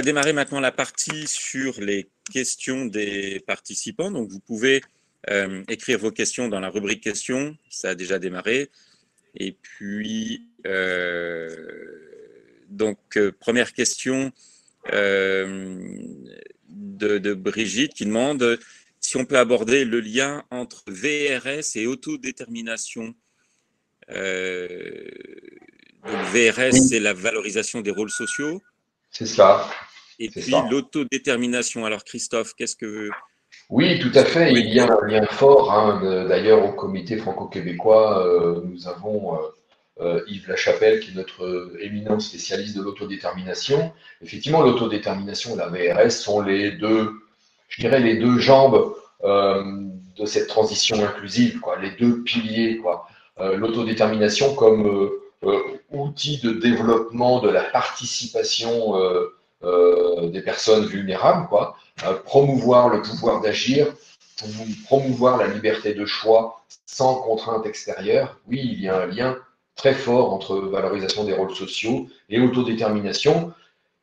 va démarrer maintenant la partie sur les questions des participants. Donc, vous pouvez écrire vos questions dans la rubrique questions. Ça a déjà démarré. Et puis, première question de Brigitte qui demande si on peut aborder le lien entre VRS et autodétermination. Donc VRS, Oui, c'est la valorisation des rôles sociaux. c'est ça. Et C'est puis ça. l'autodétermination. Alors Christophe, qu'est-ce que Oui, tout vous à fait. pouvez Il nous y a dire? un lien fort, hein. D'ailleurs, au comité franco-québécois, nous avons Yves Lachapelle, qui est notre éminent spécialiste de l'autodétermination. Effectivement, l'autodétermination et la VRS sont les deux, je dirais, les deux jambes de cette transition inclusive, quoi, les deux piliers, quoi. L'autodétermination comme outil de développement de la participation des personnes vulnérables, quoi. Promouvoir le pouvoir d'agir, promouvoir la liberté de choix sans contrainte extérieure. Oui, il y a un lien très fort entre valorisation des rôles sociaux et autodétermination.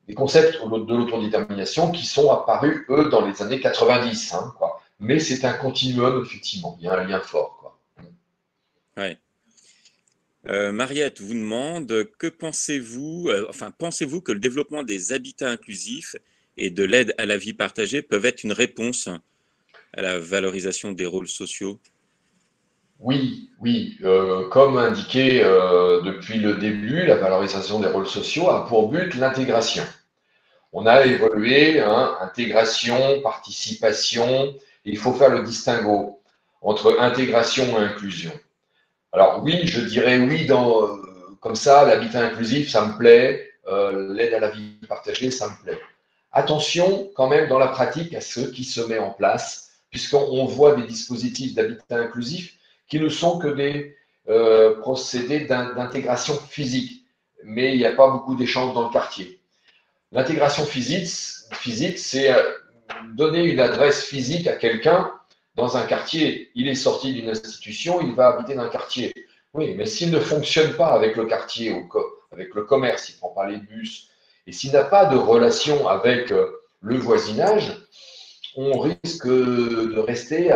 Des concepts de l'autodétermination qui sont apparus, eux, dans les années 90. Hein, quoi. Mais c'est un continuum, effectivement. Il y a un lien fort. Quoi. Ouais. Mariette vous demande que pensez-vous, pensez-vous que le développement des habitats inclusifs et de l'aide à la vie partagée peuvent être une réponse à la valorisation des rôles sociaux? Oui, oui. Comme indiqué depuis le début, la valorisation des rôles sociaux a pour but l'intégration. On a évolué, hein, intégration, participation, et il faut faire le distinguo entre intégration et inclusion. Alors oui, je dirais oui comme ça, l'habitat inclusif, ça me plaît, l'aide à la vie partagée, ça me plaît. Attention quand même dans la pratique à ce qui se met en place, puisqu'on voit des dispositifs d'habitat inclusif qui ne sont que des procédés d'intégration physique, mais il n'y a pas beaucoup d'échanges dans le quartier. L'intégration physique c'est donner une adresse physique à quelqu'un dans un quartier. Il est sorti d'une institution, il va habiter dans un quartier. Oui, mais s'il ne fonctionne pas avec le quartier, avec le commerce, il ne prend pas les bus, et s'il n'a pas de relation avec le voisinage, on risque de rester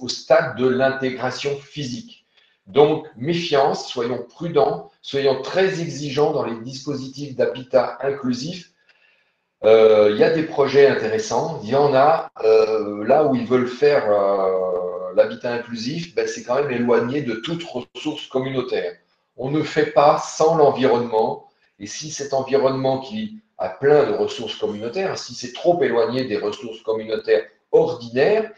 au stade de l'intégration physique. Donc, méfiance, soyons prudents, soyons très exigeants dans les dispositifs d'habitat inclusif. Il y a des projets intéressants, il y en a là où ils veulent faire l'habitat inclusif, ben, c'est quand même éloigné de toute ressource communautaire. On ne fait pas sans l'environnement, et si cet environnement qui a plein de ressources communautaires, si c'est trop éloigné des ressources communautaires ordinaires,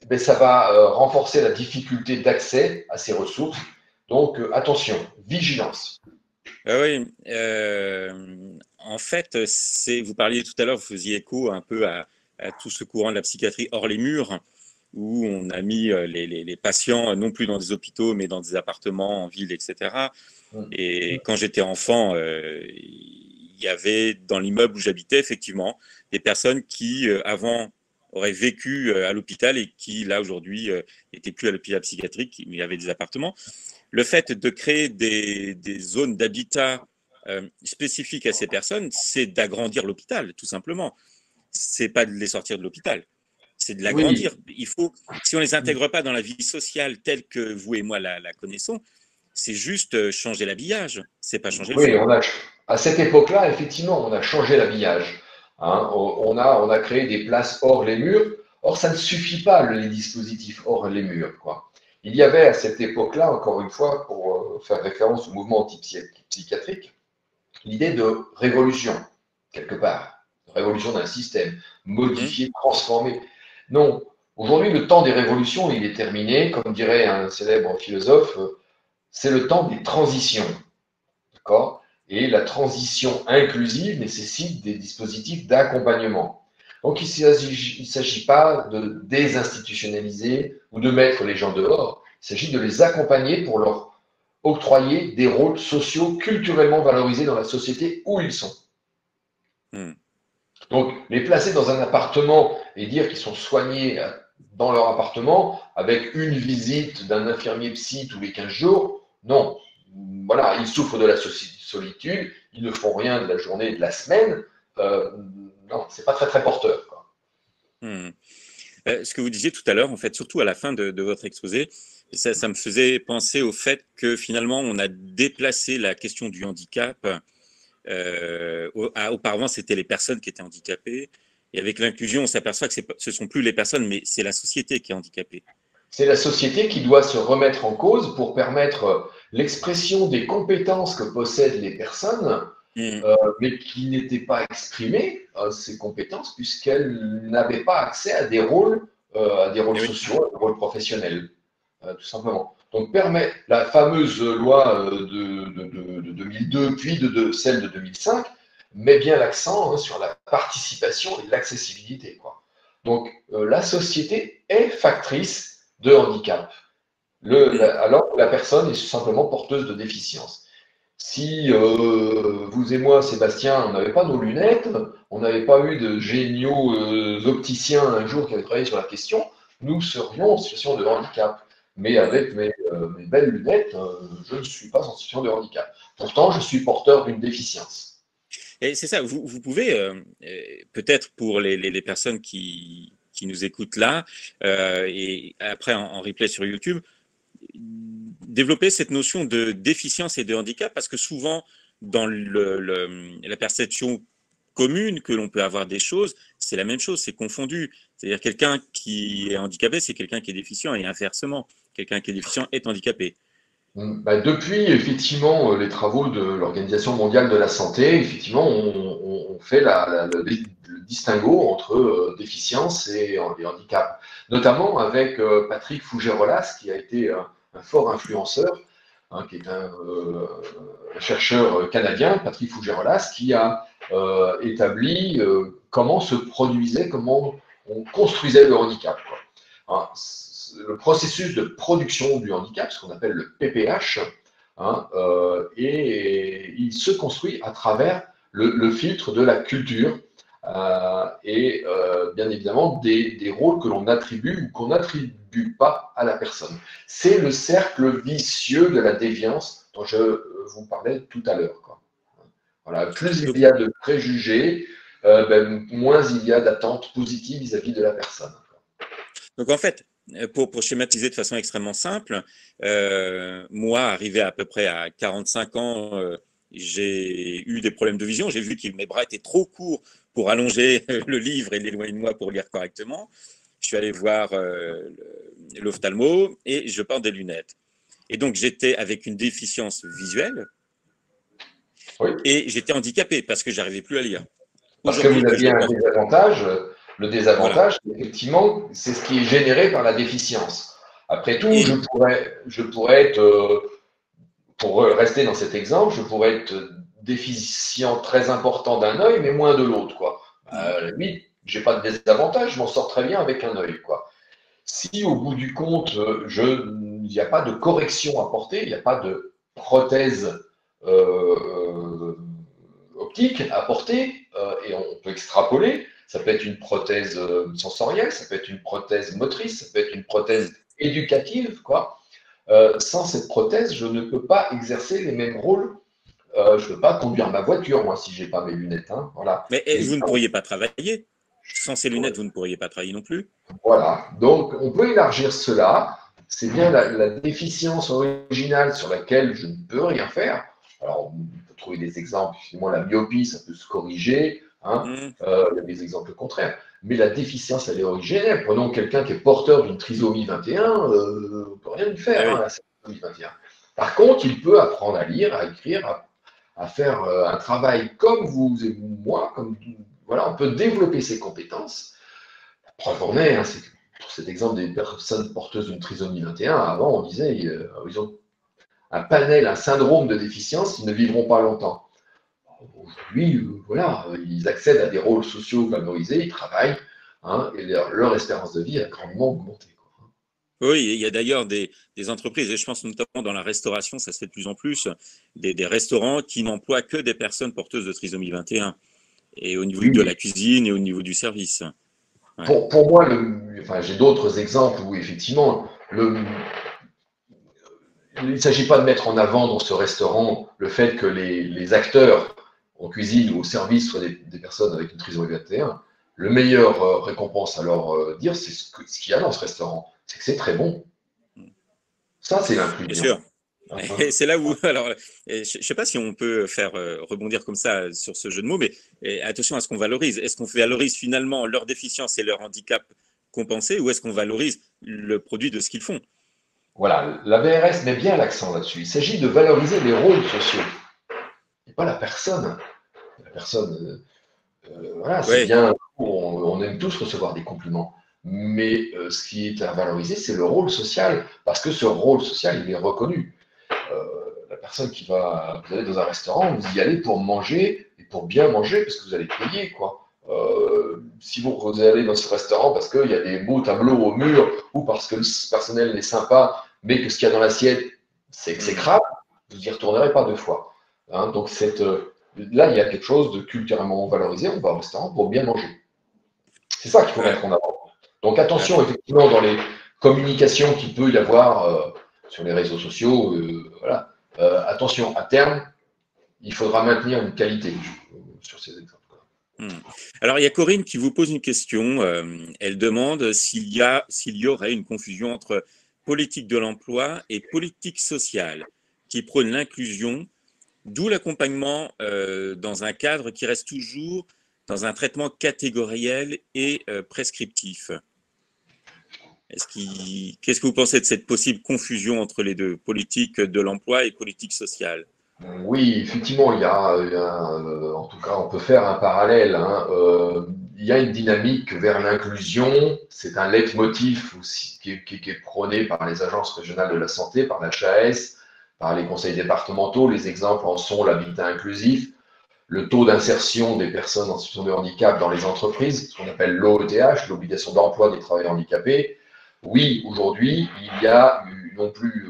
ben, ça va renforcer la difficulté d'accès à ces ressources. Donc attention, vigilance. Ah oui, en fait, vous parliez tout à l'heure, vous faisiez écho un peu à tout ce courant de la psychiatrie hors les murs, où on a mis les patients non plus dans des hôpitaux, mais dans des appartements en ville, etc. Et quand j'étais enfant, il y avait dans l'immeuble où j'habitais, effectivement, des personnes qui, avant, auraient vécu à l'hôpital et qui, là, aujourd'hui, n'étaient plus à l'hôpital psychiatrique, mais il y avait des appartements. Le fait de créer des zones d'habitat spécifiques à ces personnes, c'est d'agrandir l'hôpital, tout simplement. C'est pas de les sortir de l'hôpital, c'est de Oui, l'agrandir. Il faut, si on les intègre pas dans la vie sociale telle que vous et moi la connaissons, c'est juste changer l'habillage, c'est pas changer le oui, fond. à cette époque-là, effectivement, on a changé l'habillage. Hein. On a créé des places hors les murs. Or, ça ne suffit pas, les dispositifs hors les murs, quoi. Il y avait à cette époque-là, encore une fois, pour faire référence au mouvement antipsychiatrique, l'idée de révolution, quelque part. Révolution d'un système, Hum, modifier, transformer. Non, aujourd'hui, le temps des révolutions, il est terminé. Comme dirait un célèbre philosophe, c'est le temps des transitions. D'accord. Et la transition inclusive nécessite des dispositifs d'accompagnement. Donc, il ne s'agit pas de désinstitutionnaliser ou de mettre les gens dehors. Il s'agit de les accompagner pour leur octroyer des rôles sociaux culturellement valorisés dans la société où ils sont. hum. Donc, les placer dans un appartement et dire qu'ils sont soignés dans leur appartement avec une visite d'un infirmier psy tous les 15 jours, non. Voilà, ils souffrent de la solitude, ils ne font rien de la journée et de la semaine. non, c'est pas très très porteur, quoi. Hmm. Ce que vous disiez tout à l'heure, en fait, surtout à la fin de votre exposé, ça me faisait penser au fait que finalement, on a déplacé la question du handicap. Auparavant, c'était les personnes qui étaient handicapées. Et avec l'inclusion, on s'aperçoit que ce ne sont plus les personnes, mais c'est la société qui est handicapée. C'est la société qui doit se remettre en cause pour permettre l'expression des compétences que possèdent les personnes, Mm. mais qui n'étaient pas exprimées, ces compétences, puisqu'elles n'avaient pas accès à des rôles Et oui. sociaux, à des rôles professionnels, tout simplement. Donc, permet la fameuse loi de 2002, puis celle de 2005, met bien l'accent sur la participation et l'accessibilité, quoi. Donc, la société est factrice de handicap, Mm. alors que la personne est simplement porteuse de déficience. Si vous et moi, Sébastien, on n'avait pas nos lunettes, on n'avait pas eu de géniaux opticiens un jour qui avaient travaillé sur la question, nous serions en situation de handicap. Mais avec mes belles lunettes, je ne suis pas en situation de handicap. Pourtant, je suis porteur d'une déficience. Et c'est ça, vous pouvez, peut-être pour les personnes qui nous écoutent là, et après en replay sur YouTube, développer cette notion de déficience et de handicap, parce que souvent, dans la perception commune que l'on peut avoir des choses, c'est la même chose, c'est confondu. C'est-à-dire quelqu'un qui est handicapé, c'est quelqu'un qui est déficient, et inversement, quelqu'un qui est déficient est handicapé. Bah, depuis effectivement les travaux de l'Organisation mondiale de la santé, effectivement, on fait le distinguo entre déficience et handicap, notamment avec Patrick Fougerolas, qui a été un fort influenceur, hein, qui est un chercheur canadien, Patrick Fougerolas, qui a établi comment se produisait, comment on construisait le handicap, quoi. Hein, le processus de production du handicap, ce qu'on appelle le PPH, hein, et il se construit à travers le filtre de la culture et bien évidemment des rôles que l'on attribue ou qu'on n'attribue pas à la personne. C'est le cercle vicieux de la déviance dont je vous parlais tout à l'heure, quoi. Voilà, plus il Donc, y a de préjugés, moins il y a d'attentes positives vis-à-vis de la personne. donc en fait, pour schématiser de façon extrêmement simple, moi, arrivé à peu près à 45 ans, j'ai eu des problèmes de vision. J'ai vu que mes bras étaient trop courts pour allonger le livre et l'éloigner de moi pour lire correctement. Je suis allé voir l'ophtalmo et je porte des lunettes. Et donc, j'étais avec une déficience visuelle Oui. et j'étais handicapé parce que j'arrivais plus à lire. Parce que vous Aujourd'hui que je aviez un porte, désavantage. Le voilà. désavantage, effectivement, c'est ce qui est généré par la déficience. Après tout, Et je pourrais être, pour rester dans cet exemple, je pourrais être déficient très important d'un œil, mais moins de l'autre, quoi. Oui, j'ai pas de désavantage, je m'en sors très bien avec un œil, quoi. Si au bout du compte, il n'y a pas de correction à porter, il n'y a pas de prothèse optique à porter, et on peut extrapoler, ça peut être une prothèse sensorielle, ça peut être une prothèse motrice, ça peut être une prothèse éducative, quoi. Sans cette prothèse, je ne peux pas exercer les mêmes rôles. Je ne peux pas conduire ma voiture, moi, si je n'ai pas mes lunettes, hein, voilà. mais Et vous ne pourriez pas travailler. Sans ces lunettes, vous ne pourriez pas travailler non plus. voilà. Donc, on peut élargir cela. C'est bien la déficience originale sur laquelle je ne peux rien faire. Alors, on peut trouver des exemples. Finalement, la myopie, ça peut se corriger, hein. Mmh. Il y a des exemples contraires. Mais la déficience, elle est originelle. Prenons quelqu'un qui est porteur d'une trisomie 21, on ne peut rien lui Eh faire, hein, oui. la trisomie 21. Par contre, il peut apprendre à lire, à écrire, à faire un travail comme vous et moi. Voilà, on peut développer ses compétences. Preuve en est, hein, c'est que pour cet exemple des personnes porteuses d'une trisomie 21, avant, on disait ils ont un panel, un syndrome de déficience, ils ne vivront pas longtemps. Aujourd'hui, voilà, ils accèdent à des rôles sociaux valorisés, ils travaillent, hein, et leur espérance de vie a grandement augmenté, quoi. Oui, il y a d'ailleurs des entreprises, et je pense notamment dans la restauration, ça se fait de plus en plus, des restaurants qui n'emploient que des personnes porteuses de trisomie 21, et au niveau Oui, de oui. la cuisine et au niveau du service. Ouais. Pour moi, enfin, j'ai d'autres exemples où effectivement, il ne s'agit pas de mettre en avant dans ce restaurant le fait que les acteurs en cuisine ou au service, soit des personnes avec une trisomie 21, le meilleur récompense à leur dire, c'est ce qu'il y a dans ce restaurant. C'est que c'est très bon. Ça, c'est Bien l'inclusion. sûr. Et c'est là où, alors, je ne sais pas si on peut faire rebondir comme ça sur ce jeu de mots, mais attention à ce qu'on valorise. Est-ce qu'on valorise finalement leur déficience et leur handicap compensé, ou est-ce qu'on valorise le produit de ce qu'ils font? Voilà, la VRS met bien l'accent là-dessus. Il s'agit de valoriser les rôles sociaux, et pas la personne. La personne, voilà, c'est Oui, bien, on aime tous recevoir des compliments. Mais ce qui est à valoriser, c'est le rôle social, parce que ce rôle social, il est reconnu. La personne qui va, vous allez dans un restaurant, vous y allez pour manger et pour bien manger parce que vous allez payer, quoi. Si vous allez dans ce restaurant parce qu'il y a des beaux tableaux au mur ou parce que le personnel est sympa, mais que ce qu'il y a dans l'assiette, c'est exécrable, vous n'y retournerez pas deux fois. Hein, donc là, il y a quelque chose de culturellement valorisé. On va au restaurant pour bien manger. C'est ça qu'il faut ouais, mettre en avant. Donc ouais. attention, effectivement, dans les communications qu'il peut y avoir sur les réseaux sociaux, voilà. Attention, à terme, il faudra maintenir une qualité sur ces exemples. Hmm. Alors, il y a Corinne qui vous pose une question. Elle demande s'il y aurait une confusion entre politique de l'emploi et politique sociale qui prône l'inclusion, d'où l'accompagnement dans un cadre qui reste toujours dans un traitement catégoriel et prescriptif. Qu'est-ce que vous pensez de cette possible confusion entre les deux, politique de l'emploi et politique sociale? Oui, effectivement, en tout cas, on peut faire un parallèle. Hein. Il y a une dynamique vers l'inclusion. C'est un leitmotiv aussi qui est prôné par les agences régionales de la santé, par l'HAS, par les conseils départementaux. Les exemples en sont l'habitat inclusif, le taux d'insertion des personnes en situation de handicap dans les entreprises, ce qu'on appelle l'OETH, l'obligation d'emploi des travailleurs handicapés. Oui, aujourd'hui, il y a non plus,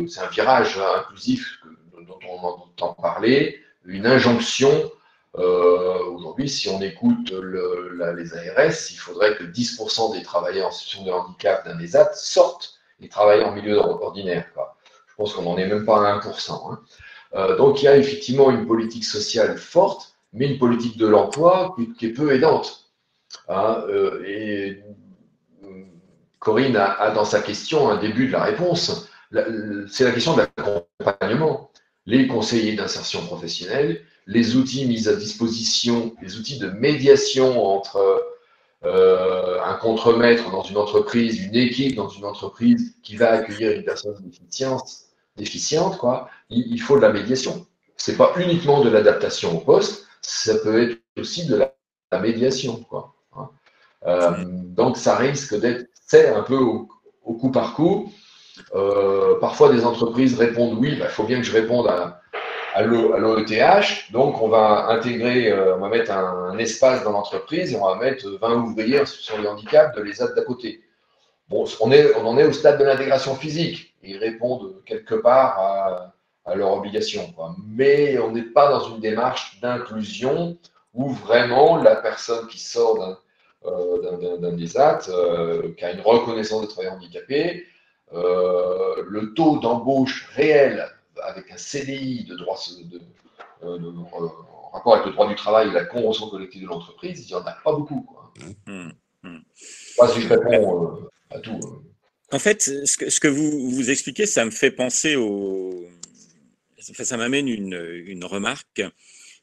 c'est un virage inclusif dont on entend parler, une injonction. Aujourd'hui, si on écoute les ARS, il faudrait que 10% des travailleurs en situation de handicap d'un ESAT sortent et travaillent en milieu ordinaire, quoi. Je pense qu'on n'en est même pas à 1%. Hein. Donc il y a effectivement une politique sociale forte, mais une politique de l'emploi qui est peu aidante. Hein, et Corinne a dans sa question un début de la réponse. C'est la question de l'accompagnement. Les conseillers d'insertion professionnelle, les outils mis à disposition, les outils de médiation entre un contremaître dans une entreprise, une équipe dans une entreprise qui va accueillir une personne déficiente, quoi, il faut de la médiation. Ce n'est pas uniquement de l'adaptation au poste, ça peut être aussi de la médiation, quoi. Hein. Donc ça risque d'être, c'est un peu au coup par coup. Parfois des entreprises répondent oui, il faut bien que je réponde à l'OETH, donc on va intégrer, on va mettre un espace dans l'entreprise et on va mettre 20 ouvriers sur le handicap de l'ESAT d'à côté. Bon, on en est au stade de l'intégration physique. Ils répondent quelque part à leurs obligations, quoi. Mais on n'est pas dans une démarche d'inclusion où vraiment la personne qui sort d'un ESAT, qui a une reconnaissance de travailleur handicapé, le taux d'embauche réel avec un CDI de droit en rapport avec le droit du travail et la convention collective de l'entreprise, il n'y en a pas beaucoup, quoi. Hmm, hmm. Pas si je réponds à tout. En fait, ce que vous expliquez, ça me fait penser ça m'amène une remarque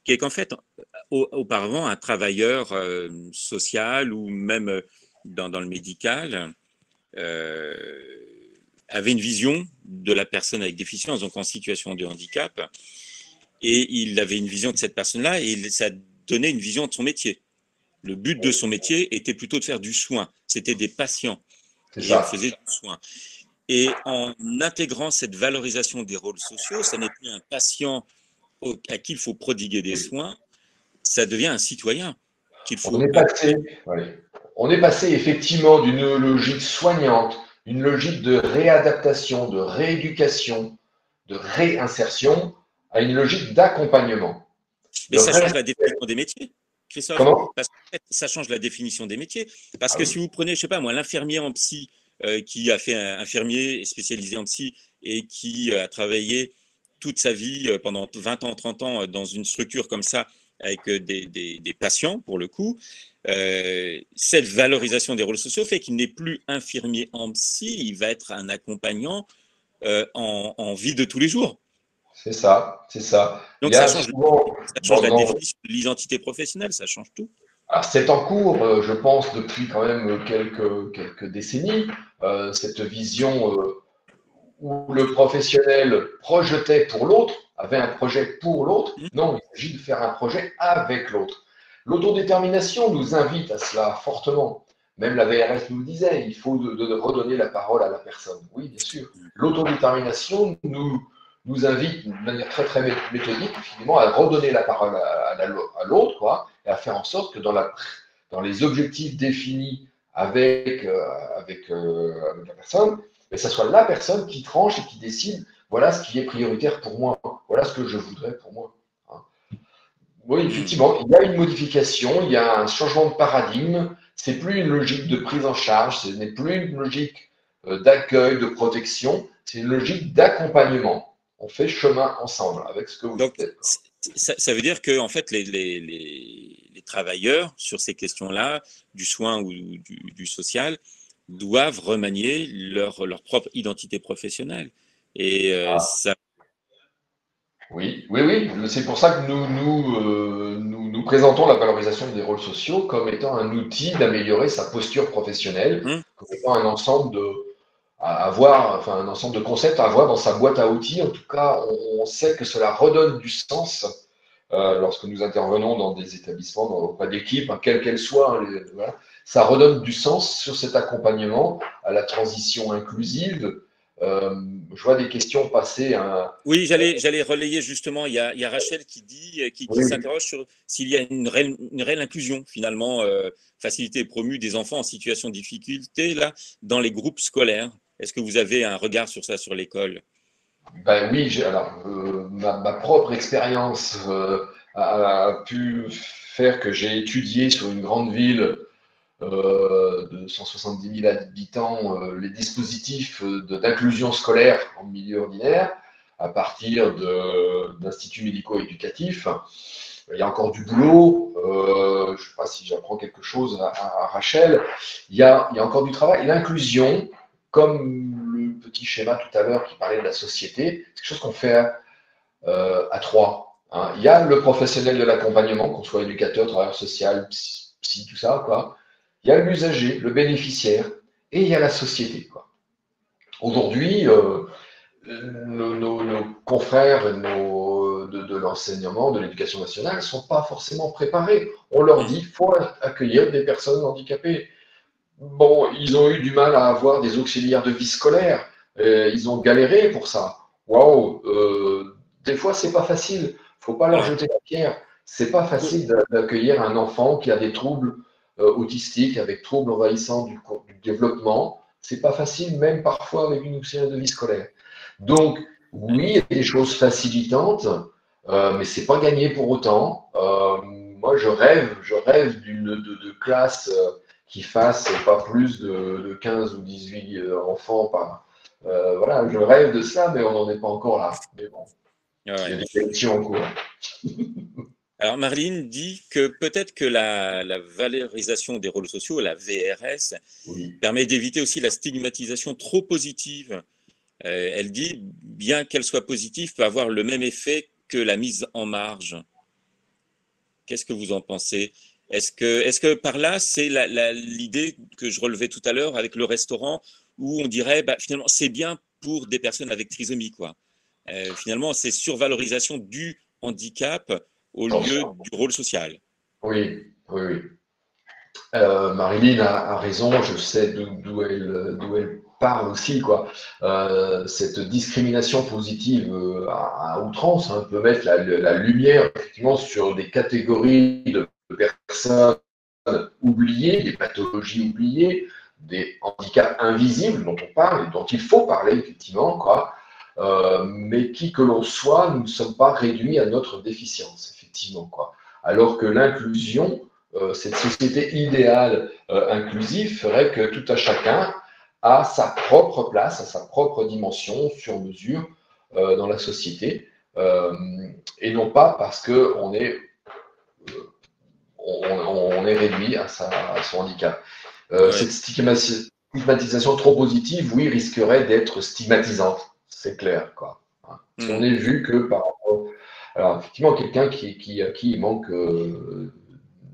qui est qu'en fait, auparavant, un travailleur social ou même dans le médical avait une vision de la personne avec déficience, donc en situation de handicap, et il avait une vision de cette personne-là et ça donnait une vision de son métier. Le but de son métier était plutôt de faire du soin. C'était des patients C'est et on ça. faisait du soin. Et en intégrant cette valorisation des rôles sociaux, ça n'est plus un patient à qui il faut prodiguer des soins, ça devient un citoyen qu'il On faut est passé, ouais. On est passé effectivement d'une logique soignante, une logique de réadaptation, de rééducation, de réinsertion, à une logique d'accompagnement. Mais De ça change ré... la définition des métiers, Christophe, Comment? parce que ça change la définition des métiers. Parce Ah que oui. si vous prenez, je sais pas moi, l'infirmier en psy qui a fait un infirmier spécialisé en psy et qui a travaillé toute sa vie pendant 20 ans, 30 ans dans une structure comme ça avec des patients, pour le coup, cette valorisation des rôles sociaux fait qu'il n'est plus infirmier en psy, il va être un accompagnant en vie de tous les jours. C'est ça, c'est ça. Il Donc y a souvent, ça change la définition de l'identité professionnelle, ça change tout. alors c'est en cours, je pense, depuis quand même quelques décennies, cette vision où le professionnel projetait pour l'autre, avait un projet pour l'autre. Mmh. Non, il s'agit de faire un projet avec l'autre. L'autodétermination nous invite à cela fortement. Même la VRS nous le disait, il faut de redonner la parole à la personne. Oui, bien sûr. L'autodétermination nous invite de manière très, très méthodique, finalement, à redonner la parole à l'autre, quoi, et à faire en sorte que dans les objectifs définis avec la personne, mais ça soit la personne qui tranche et qui décide, voilà ce qui est prioritaire pour moi, voilà ce que je voudrais pour moi. Oui, effectivement, il y a une modification, il y a un changement de paradigme. C'est plus une logique de prise en charge, ce n'est plus une logique d'accueil, de protection, c'est une logique d'accompagnement. On fait chemin ensemble avec ce que vous Donc, dites. ça veut dire que en fait, les travailleurs sur ces questions-là, du soin ou du social, doivent remanier leur propre identité professionnelle. Et ça. Oui, oui, oui. C'est pour ça que nous présentons la valorisation des rôles sociaux comme étant un outil d'améliorer sa posture professionnelle, comme étant un ensemble à avoir, enfin un ensemble de concepts à avoir dans sa boîte à outils. En tout cas, on sait que cela redonne du sens lorsque nous intervenons dans des établissements, auprès d'équipes, hein, quelles qu'elles soient. Voilà. Ça redonne du sens sur cet accompagnement à la transition inclusive. Je vois des questions passer. Oui, j'allais relayer justement. Il y a Rachel qui Oui, s'interroge sur s'il y a une réelle inclusion finalement facilitée et promue des enfants en situation de difficulté là dans les groupes scolaires. Est-ce que vous avez un regard sur ça sur l'école? ben oui, alors ma propre expérience a pu faire que j'ai étudié sur une grande ville de 170 000 habitants les dispositifs d'inclusion scolaire en milieu ordinaire à partir d'instituts médico-éducatifs. Il y a encore du boulot. Je ne sais pas si j'apprends quelque chose à Rachel. Il y a encore du travail. L'inclusion, comme le petit schéma tout à l'heure qui parlait de la société, c'est quelque chose qu'on fait à trois. Hein. Il y a le professionnel de l'accompagnement, qu'on soit éducateur, travailleur social, psy, tout ça, quoi. Il y a l'usager, le bénéficiaire, et il y a la société, quoi. Aujourd'hui, nos confrères de l'enseignement, de l'éducation nationale, ne sont pas forcément préparés. On leur dit qu'il faut accueillir des personnes handicapées. Bon, ils ont eu du mal à avoir des auxiliaires de vie scolaire. Ils ont galéré pour ça. Waouh, des fois, c'est pas facile. Faut pas leur Ouais. jeter la pierre. C'est pas facile d'accueillir un enfant qui a des troubles autistiques, avec troubles envahissants du développement. C'est pas facile, même parfois avec une auxiliaire de vie scolaire. Donc, oui, il y a des choses facilitantes, mais c'est pas gagné pour autant. Moi, je rêve de classe qui fasse pas plus de 15 ou 18 enfants par. Voilà, je rêve de ça, mais on n'en est pas encore là. Mais bon, il y Ouais. a des élections en cours. Alors Marlene dit que peut-être que la valorisation des rôles sociaux, la VRS, Oui. permet d'éviter aussi la stigmatisation trop positive. Elle dit, bien qu'elle soit positive, peut avoir le même effet que la mise en marge. Qu'est-ce que vous en pensez? Est-ce que par là, c'est l'idée que je relevais tout à l'heure avec le restaurant, où on dirait, bah, finalement, c'est bien pour des personnes avec trisomie, quoi. Finalement, c'est survalorisation du handicap au lieu Attention. du rôle social. Oui, oui, oui. Marilyn a raison, je sais d'où elle parle aussi, quoi. Cette discrimination positive à outrance hein, peut mettre la lumière effectivement sur des catégories de personnes oubliées, des pathologies oubliées, des handicaps invisibles dont on parle et dont il faut parler effectivement, quoi. Mais qui que l'on soit, nous ne sommes pas réduits à notre déficience, effectivement, quoi. Alors que l'inclusion cette société idéale inclusive ferait que tout à chacun a sa propre place, a sa propre dimension sur mesure dans la société, et non pas parce qu'on est on est réduit à son handicap. Ouais. Cette stigmatisation trop positive, oui, risquerait d'être stigmatisante, c'est clair, quoi. Si on Mm. est vu que par rapport. Alors, effectivement, quelqu'un à qui il manque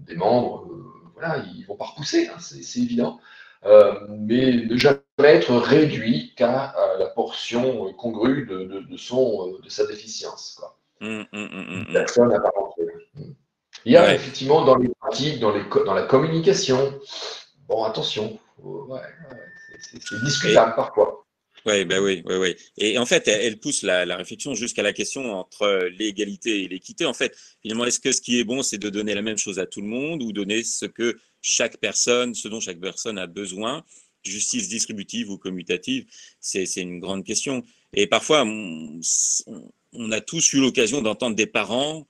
des membres, voilà, ils vont pas repousser, hein, c'est évident. Mais ne jamais être réduit qu'à la portion congrue de sa déficience, quoi. Mm, mm, mm, Une mm, mm. personne à part entière. Il y a Ouais. effectivement dans les pratiques, dans la communication, bon, attention, ouais, c'est Et, discutable parfois. ouais, bah oui, ouais, ouais. Et en fait, elle pousse la réflexion jusqu'à la question entre l'égalité et l'équité. En fait, finalement, est-ce que ce qui est bon, c'est de donner la même chose à tout le monde ou donner ce dont chaque personne a besoin, justice distributive ou commutative, c'est une grande question. Et parfois, on a tous eu l'occasion d'entendre des parents,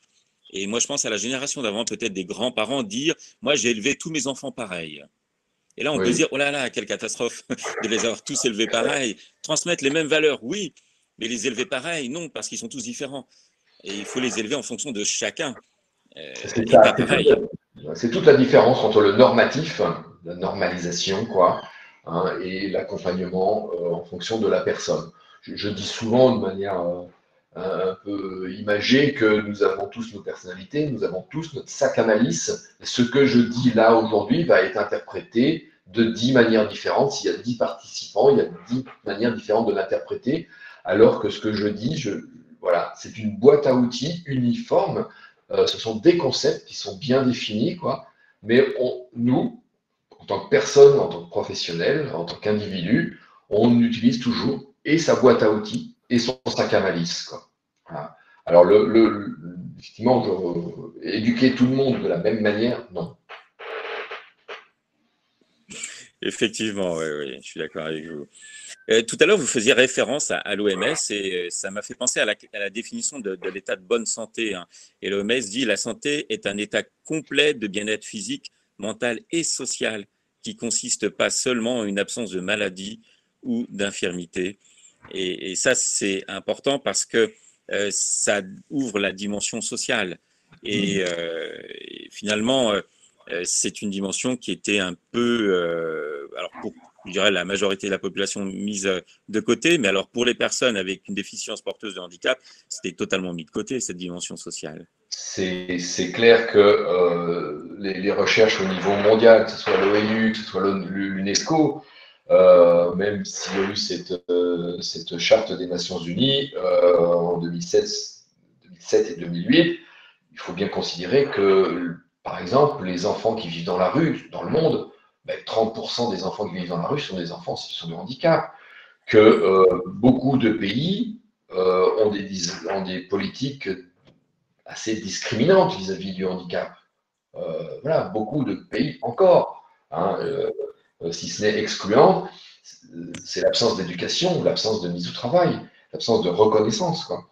et moi je pense à la génération d'avant, peut-être des grands-parents dire, moi j'ai élevé tous mes enfants pareils. Et là, on peut se Oui, dire, oh là là, quelle catastrophe de les avoir tous élevés pareil. Transmettre les mêmes valeurs, oui, mais les élever pareil, non, parce qu'ils sont tous différents. Et il faut les élever en fonction de chacun, c'est et ça, pas pareil. c'est toute la différence entre le normatif, la normalisation, quoi, hein, et l'accompagnement en fonction de la personne. Je dis souvent de manière un peu imagée que nous avons tous nos personnalités, nous avons tous notre sac à malice. Ce que je dis là aujourd'hui va être interprété de 10 manières différentes. S'il y a 10 participants, il y a 10 manières différentes de l'interpréter, alors que ce que je dis, voilà, c'est une boîte à outils uniforme. Ce sont des concepts qui sont bien définis, quoi. Mais nous, en tant que personne, en tant que professionnel, en tant qu'individu, on utilise toujours et sa boîte à outils et son sac à malice, quoi. Voilà. Alors, effectivement, éduquer tout le monde de la même manière, non. Effectivement, oui, oui, je suis d'accord avec vous. Tout à l'heure, vous faisiez référence à l'OMS et ça m'a fait penser à la définition de l'état de bonne santé, hein. Et l'OMS dit la santé est un état complet de bien-être physique, mental et social qui consiste pas seulement en une absence de maladie ou d'infirmité. Et ça, c'est important parce que ça ouvre la dimension sociale. Et finalement, c'est une dimension qui était un peu, alors pour, je dirais, la majorité de la population mise de côté, mais alors pour les personnes avec une déficience porteuse de handicap, c'était totalement mis de côté, cette dimension sociale. C'est clair que les recherches au niveau mondial, que ce soit l'ONU, que ce soit l'UNESCO, même s'il y a eu cette charte des Nations Unies en 2007 et 2008, il faut bien considérer que, par exemple, les enfants qui vivent dans la rue, dans le monde, ben, 30% des enfants qui vivent dans la rue sont des enfants en situation de handicap, que beaucoup de pays ont des politiques assez discriminante vis-à-vis du handicap. Voilà, beaucoup de pays encore, hein, si ce n'est excluant, c'est l'absence d'éducation, l'absence de mise au travail, l'absence de reconnaissance, quoi.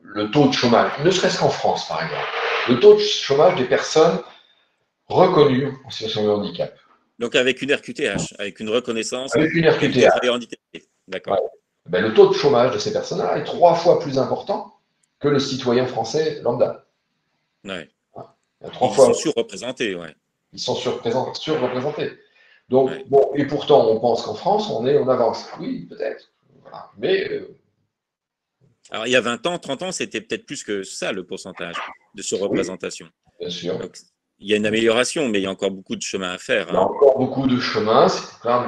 Le taux de chômage, ne serait-ce qu'en France par exemple, le taux de chômage des personnes reconnues en situation de handicap. Donc avec une RQTH, avec une reconnaissance Avec une comme étant RQTH, travailleur handicapé. ouais, D'accord. ben, le taux de chômage de ces personnes-là est 3 fois plus important que le citoyen français lambda. Ouais. Trois Ils sont fois, surreprésentés, ouais. ils sont surreprésentés. Donc, Ouais. bon, et pourtant, on pense qu'en France, on est en avance. Oui, peut-être. Voilà. Mais, Alors il y a 20 ans, 30 ans, c'était peut-être plus que ça le pourcentage de oui, surreprésentation. bien sûr. Donc il y a une amélioration, mais il y a encore beaucoup de chemin à faire, Il y a hein. encore beaucoup de chemin. C'est clair,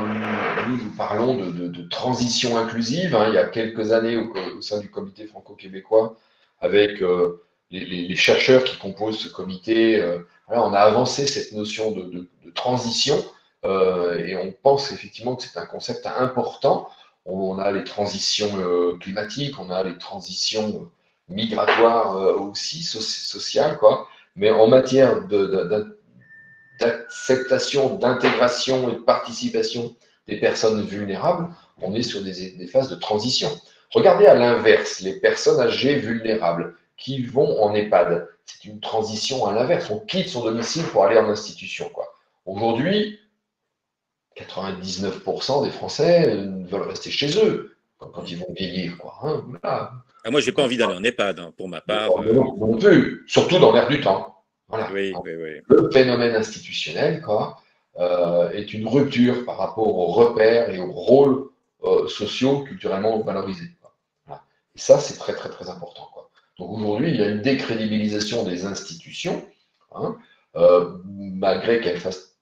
nous parlons de transition inclusive, hein. Il y a quelques années, au sein du comité franco-québécois, avec les chercheurs qui composent ce comité, voilà, on a avancé cette notion de transition et on pense effectivement que c'est un concept important. On a les transitions climatiques, on a les transitions migratoires aussi, sociales, quoi. Mais en matière d'acceptation, d'intégration et de participation des personnes vulnérables, on est sur des phases de transition. Regardez à l'inverse, les personnes âgées vulnérables qui vont en EHPAD. C'est une transition à l'inverse. On quitte son domicile pour aller en institution, quoi. Aujourd'hui, 99% des Français veulent rester chez eux quand ils vont vieillir, quoi. Hein, voilà. Ah, moi, j'ai pas envie d'aller en EHPAD, hein, pour ma part. Non plus, surtout dans l'air du temps. Voilà. Oui, oui, oui. Le phénomène institutionnel, quoi, est une rupture par rapport aux repères et aux rôles sociaux culturellement valorisés, quoi. Voilà. Et ça, c'est très, très, très important, quoi. Donc aujourd'hui, il y a une décrédibilisation des institutions, hein, malgré qu'elles fassent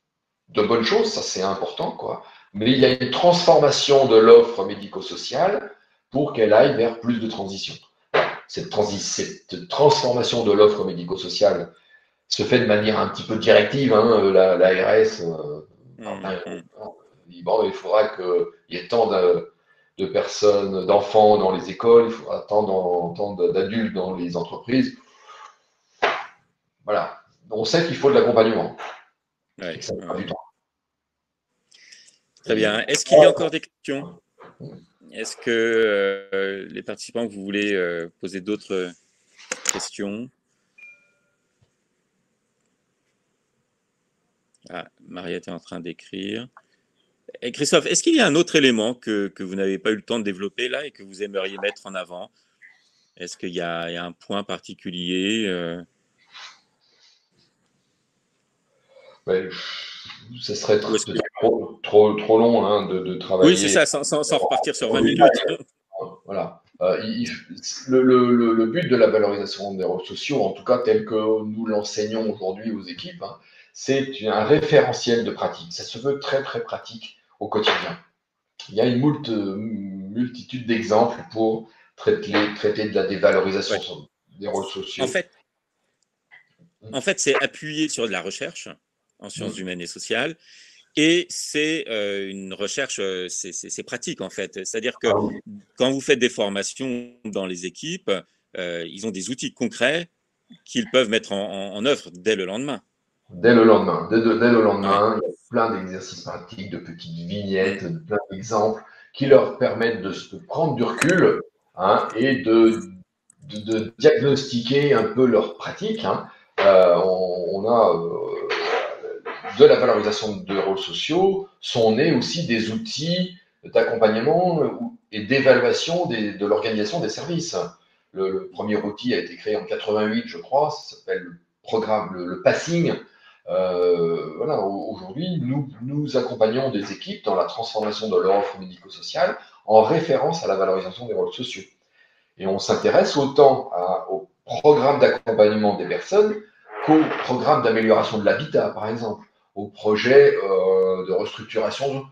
de bonnes choses, ça c'est important, quoi. Mais il y a une transformation de l'offre médico-sociale pour qu'elle aille vers plus de transition. Cette transformation de l'offre médico-sociale se fait de manière un petit peu directive, hein, l'ARS dit bon, il faudra qu'il y ait tant de personnes, d'enfants dans les écoles, il faudra tant d'adultes dans les entreprises. Voilà. On sait qu'il faut de l'accompagnement et que ça prend du temps. Très bien. Est-ce qu'il y a encore des questions? Est-ce que les participants, vous voulez poser d'autres questions? Ah, Mariette est en train d'écrire. Et Christophe, est-ce qu'il y a un autre élément que vous n'avez pas eu le temps de développer là et que vous aimeriez mettre en avant? Est-ce qu'il y a un point particulier Ouais, ce serait que... trop long, hein, de Oui, c'est travailler. ça, sans repartir sur 20 minutes. Voilà. Le but de la valorisation des rôles sociaux, en tout cas tel que nous l'enseignons aujourd'hui aux équipes, hein, c'est un référentiel de pratique. Ça se veut très très pratique au quotidien. Il y a une multitude d'exemples pour traiter de la dévalorisation des rôles sociaux. En fait, c'est appuyé sur de la recherche en sciences humaines et sociales. Et c'est une recherche, c'est pratique en fait. C'est-à-dire que quand vous faites des formations dans les équipes, ils ont des outils concrets qu'ils peuvent mettre en œuvre dès le lendemain. Dès le lendemain, il y a plein d'exercices pratiques, de petites vignettes, de plein d'exemples qui leur permettent de se prendre du recul, hein, et de diagnostiquer un peu leur pratique, hein. On a de la valorisation de rôles sociaux, sont nés aussi des outils d'accompagnement et d'évaluation de l'organisation des services. Le premier outil a été créé en 88, je crois, ça s'appelle le programme, le passing. Voilà, aujourd'hui, nous accompagnons des équipes dans la transformation de leur offre médico-sociale en référence à la valorisation des rôles sociaux. Et on s'intéresse autant au programme d'accompagnement des personnes qu'au programme d'amélioration de l'habitat, par exemple, au projet de restructuration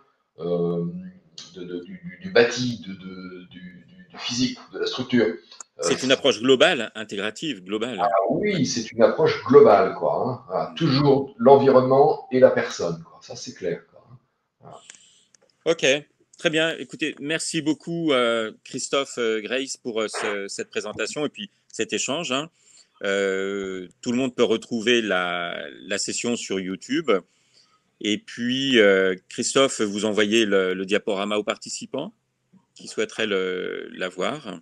du bâti, du physique, de la structure. C'est une approche globale, intégrative, globale. Ah oui, c'est une approche globale, quoi, hein. Voilà, toujours l'environnement et la personne, quoi. Ça, c'est clair, quoi. Voilà. Ok, très bien. Écoutez, merci beaucoup Christophe, Grace pour cette présentation et puis cet échange, hein. Tout le monde peut retrouver la session sur YouTube. Et puis, Christophe, vous envoyez le diaporama aux participants qui souhaiteraient la voir.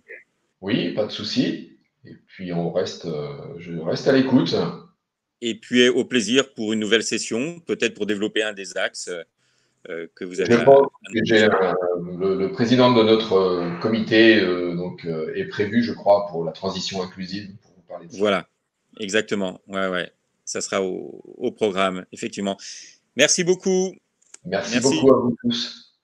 Oui, pas de souci. Et puis, je reste à l'écoute. Et puis, au plaisir pour une nouvelle session, peut-être pour développer un des axes que vous avez Je pense que le président de notre comité est prévu, je crois, pour la transition inclusive, pour vous parler de ça. Voilà, exactement. Ouais. Ça sera au programme, effectivement. Merci beaucoup. Merci beaucoup à vous tous.